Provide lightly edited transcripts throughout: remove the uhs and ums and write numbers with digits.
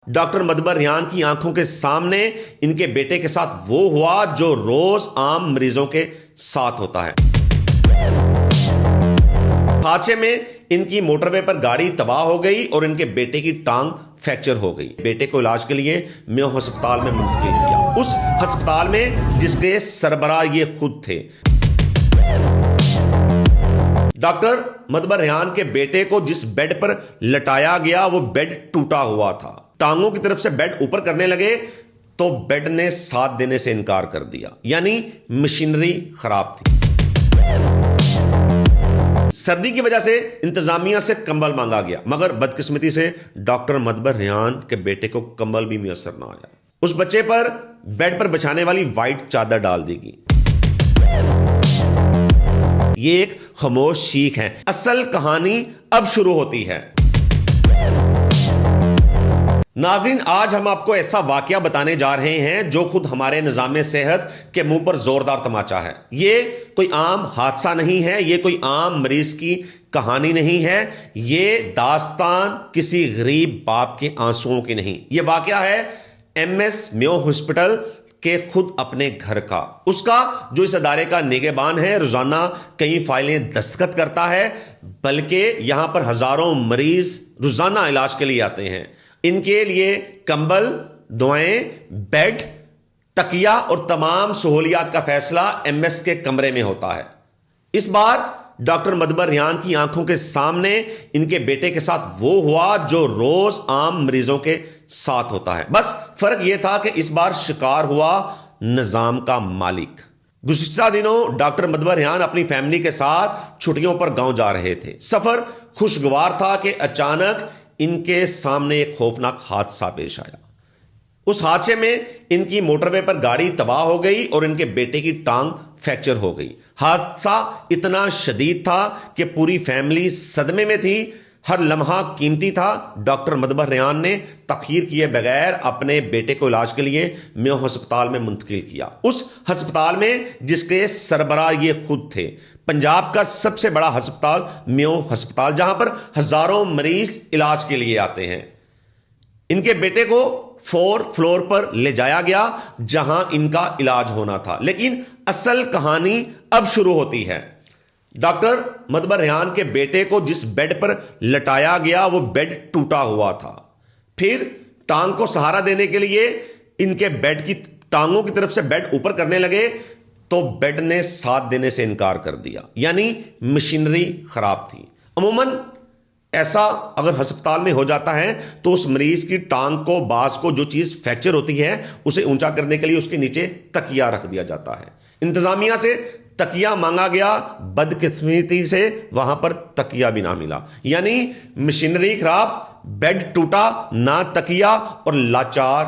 Doctor مدبر ریان کی آنکھوں کے سامنے ان کے بیٹے کے ساتھ وہ ہوا جو روز عام مریضوں کے ساتھ ہوتا ہے۔ حادثے میں ان کی موٹر وے پر گاڑی تباہ ہو گئی اور ان کے بیٹے کی ٹانگ فریکچر ہو گئی۔ بیٹے کو علاج کے لیے میو ہسپتال میں منتقل کیا، اس ہسپتال میں جس کے سربراہ یہ خود تھے۔ ڈاکٹر مدبر ریان کے بیٹے کو جس بیڈ پر لٹایا گیا وہ بیڈ ٹوٹا ہوا تھا۔ ٹانگوں کی طرف سے بیڈ اوپر کرنے لگے تو بیڈ نے ساتھ دینے سے انکار کر دیا، یعنی مشینری خراب تھی۔ سردی کی وجہ سے انتظامیہ سے کمبل مانگا گیا، مگر بدقسمتی سے ڈاکٹر مدبر ریان کے بیٹے کو کمبل بھی میسر نہ آیا۔ اس بچے پر بیڈ پر بچھانے والی وائٹ چادر ڈال دی گئی۔ یہ ایک خاموش شیخ ہے۔ اصل کہانی اب شروع ہوتی ہے۔ ناظرین، آج ہم آپ کو ایسا واقعہ بتانے جا رہے ہیں جو خود ہمارے نظام صحت کے منہ پر زوردار تماچا ہے۔ یہ کوئی عام حادثہ نہیں ہے، یہ کوئی عام مریض کی کہانی نہیں ہے، یہ داستان کسی غریب باپ کے آنسوؤں کی نہیں۔ یہ واقعہ ہے ایم ایس میو ہاسپٹل کہ خود اپنے گھر کا، اس کا جو اس ادارے کا نگہبان ہے، روزانہ کئی فائلیں دستخط کرتا ہے، بلکہ یہاں پر ہزاروں مریض روزانہ علاج کے لیے آتے ہیں۔ ان کے لیے کمبل، دعائیں، بیڈ، تکیہ اور تمام سہولیات کا فیصلہ ایم ایس کے کمرے میں ہوتا ہے۔ اس بار ڈاکٹر مدبر ریان کی آنکھوں کے سامنے ان کے بیٹے کے ساتھ وہ ہوا جو روز عام مریضوں کے ساتھ ہوتا ہے، بس فرق یہ تھا کہ اس بار شکار ہوا نظام کا مالک۔ گزشتہ دنوں ڈاکٹر مدبر ریان اپنی فیملی کے ساتھ چھٹیوں پر گاؤں جا رہے تھے۔ سفر خوشگوار تھا کہ اچانک ان کے سامنے ایک خوفناک حادثہ پیش آیا۔ اس حادثے میں ان کی موٹر وے پر گاڑی تباہ ہو گئی اور ان کے بیٹے کی ٹانگ فریکچر ہو گئی۔ حادثہ اتنا شدید تھا کہ پوری فیملی صدمے میں تھی، ہر لمحہ قیمتی تھا۔ ڈاکٹر مدبر ریان نے تاخیر کیے بغیر اپنے بیٹے کو علاج کے لیے میو ہسپتال میں منتقل کیا، اس ہسپتال میں جس کے سربراہ یہ خود تھے۔ پنجاب کا سب سے بڑا ہسپتال میو ہسپتال، جہاں پر ہزاروں مریض علاج کے لیے آتے ہیں۔ ان کے بیٹے کو 4 فلور پر لے جایا گیا جہاں ان کا علاج ہونا تھا، لیکن اصل کہانی اب شروع ہوتی ہے۔ ڈاکٹر مدبر ریان کے بیٹے کو جس بیڈ پر لٹایا گیا وہ بیڈ ٹوٹا ہوا تھا۔ پھر ٹانگ کو سہارا دینے کے لیے ان کے بیڈ کی ٹانگوں کی طرف سے بیڈ اوپر کرنے لگے تو بیڈ نے ساتھ دینے سے انکار کر دیا، یعنی مشینری خراب تھی۔ عموماً ایسا اگر ہسپتال میں ہو جاتا ہے تو اس مریض کی ٹانگ کو، باز کو جو چیز فریکچر ہوتی ہے اسے اونچا کرنے کے لیے اس کے نیچے تکیہ رکھ دیا جاتا ہے۔ انتظامیہ سے تکیہ مانگا گیا، بدقسمتی سے وہاں پر تکیہ بھی نہ ملا، یعنی مشینری خراب، بیڈ ٹوٹا، نہ تکیہ اور لاچار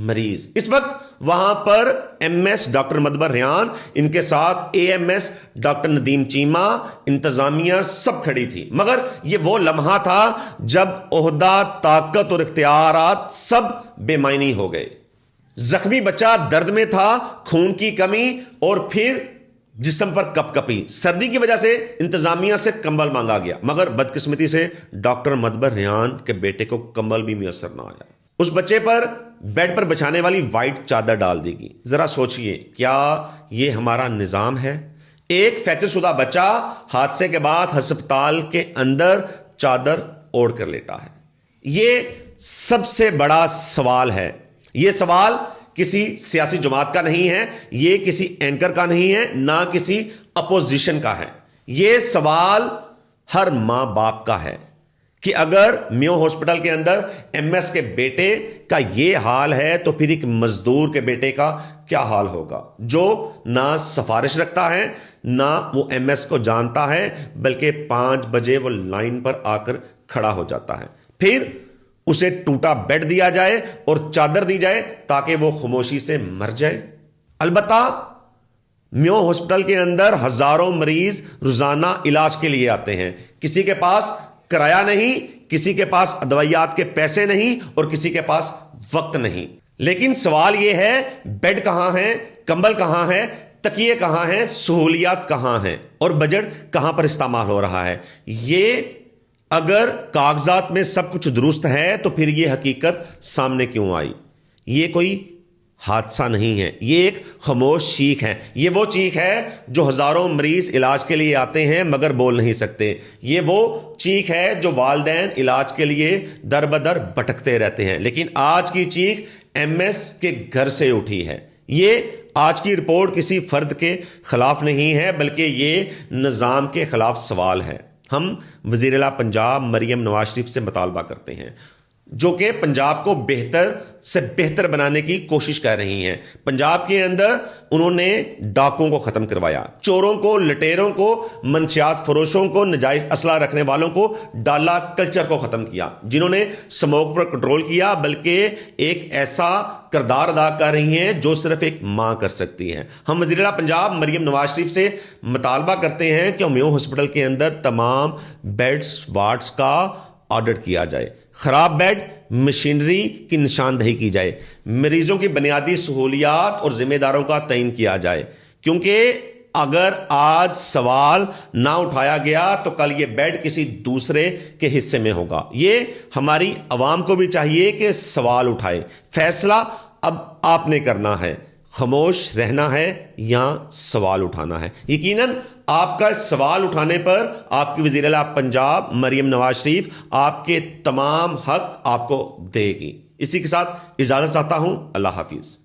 مریض۔ اس وقت وہاں پر ایم ایس ڈاکٹر مدبر ریان، ان کے ساتھ A M S doctor Nadeem Cheema, انتظامیہ سب کھڑی تھی، مگر یہ وہ لمحہ تھا جب عہدہ، طاقت اور اختیارات سب بے معنی ہو گئے۔ زخمی بچہ درد میں تھا، خون کی کمی اور پھر جسم پر کپ کپی۔ سردی کی وجہ سے انتظامیہ سے کمبل مانگا گیا، مگر بدقسمتی سے ڈاکٹر مدبر ریان کے بیٹے کو کمبل بھی میسر نہ آیا۔ اس بچے پر بیڈ پر بچھانے والی وائٹ چادر ڈال دی گئی۔ ذرا سوچئے، کیا یہ ہمارا نظام ہے؟ ایک فریکچر شدہ بچہ حادثے کے بعد ہسپتال کے اندر چادر اوڑھ کر لیٹا ہے۔ یہ سب سے بڑا سوال ہے۔ یہ سوال کسی سیاسی جماعت کا نہیں ہے، یہ کسی اینکر کا نہیں ہے، نہ کسی اپوزیشن کا ہے۔ یہ سوال ہر ماں باپ کا ہے کہ اگر میو ہاسپٹل کے اندر ایم ایس کے بیٹے کا یہ حال ہے تو پھر ایک مزدور کے بیٹے کا کیا حال ہوگا، جو نہ سفارش رکھتا ہے، نہ وہ ایم ایس کو جانتا ہے، بلکہ 5 بجے وہ لائن پر آ کر کھڑا ہو جاتا ہے۔ پھر اسے ٹوٹا بیڈ دیا جائے اور چادر دی جائے تاکہ وہ خاموشی سے مر جائے۔ البتہ میو ہاسپٹل کے اندر ہزاروں مریض روزانہ علاج کے لیے آتے ہیں، کسی کے پاس کرایہ نہیں، کسی کے پاس ادویات کے پیسے نہیں اور کسی کے پاس وقت نہیں۔ لیکن سوال یہ ہے، بیڈ کہاں ہے، کمبل کہاں ہے، تکیے کہاں ہیں، سہولیات کہاں ہیں اور بجٹ کہاں پر استعمال ہو رہا ہے؟ یہ اگر کاغذات میں سب کچھ درست ہے تو پھر یہ حقیقت سامنے کیوں آئی؟ یہ کوئی حادثہ نہیں ہے، یہ ایک خاموش چیخ ہے۔ یہ وہ چیخ ہے جو ہزاروں مریض علاج کے لیے آتے ہیں مگر بول نہیں سکتے۔ یہ وہ چیخ ہے جو والدین علاج کے لیے در بدر بھٹکتے رہتے ہیں، لیکن آج کی چیخ ایم ایس کے گھر سے اٹھی ہے۔ یہ آج کی رپورٹ کسی فرد کے خلاف نہیں ہے بلکہ یہ نظام کے خلاف سوال ہے۔ ہم وزیر اعلیٰ پنجاب مریم نواز شریف سے مطالبہ کرتے ہیں، جو کہ پنجاب کو بہتر سے بہتر بنانے کی کوشش کر رہی ہیں۔ پنجاب کے اندر انہوں نے ڈاکوں کو ختم کروایا، چوروں کو، لٹیروں کو، منشیات فروشوں کو، نجائز اسلحہ رکھنے والوں کو، ڈالا کلچر کو ختم کیا، جنہوں نے سموک پر کنٹرول کیا، بلکہ ایک ایسا کردار ادا کر رہی ہیں جو صرف ایک ماں کر سکتی ہے۔ ہم وزیر اعلیٰ پنجاب مریم نواز شریف سے مطالبہ کرتے ہیں کہ میو ہاسپٹل کے اندر تمام بیڈز وارڈز کا آڈٹ کیا جائے، خراب بیڈ مشینری کی نشاندہی کی جائے، مریضوں کی بنیادی سہولیات اور ذمہ داروں کا تعین کیا جائے، کیونکہ اگر آج سوال نہ اٹھایا گیا تو کل یہ بیڈ کسی دوسرے کے حصے میں ہوگا۔ یہ ہماری عوام کو بھی چاہیے کہ سوال اٹھائے۔ فیصلہ اب آپ نے کرنا ہے، خاموش رہنا ہے یا سوال اٹھانا ہے۔ یقیناً آپ کا سوال اٹھانے پر آپ کی وزیر اعلیٰ پنجاب مریم نواز شریف آپ کے تمام حق آپ کو دے گی۔ اسی کے ساتھ اجازت چاہتا ہوں، اللہ حافظ۔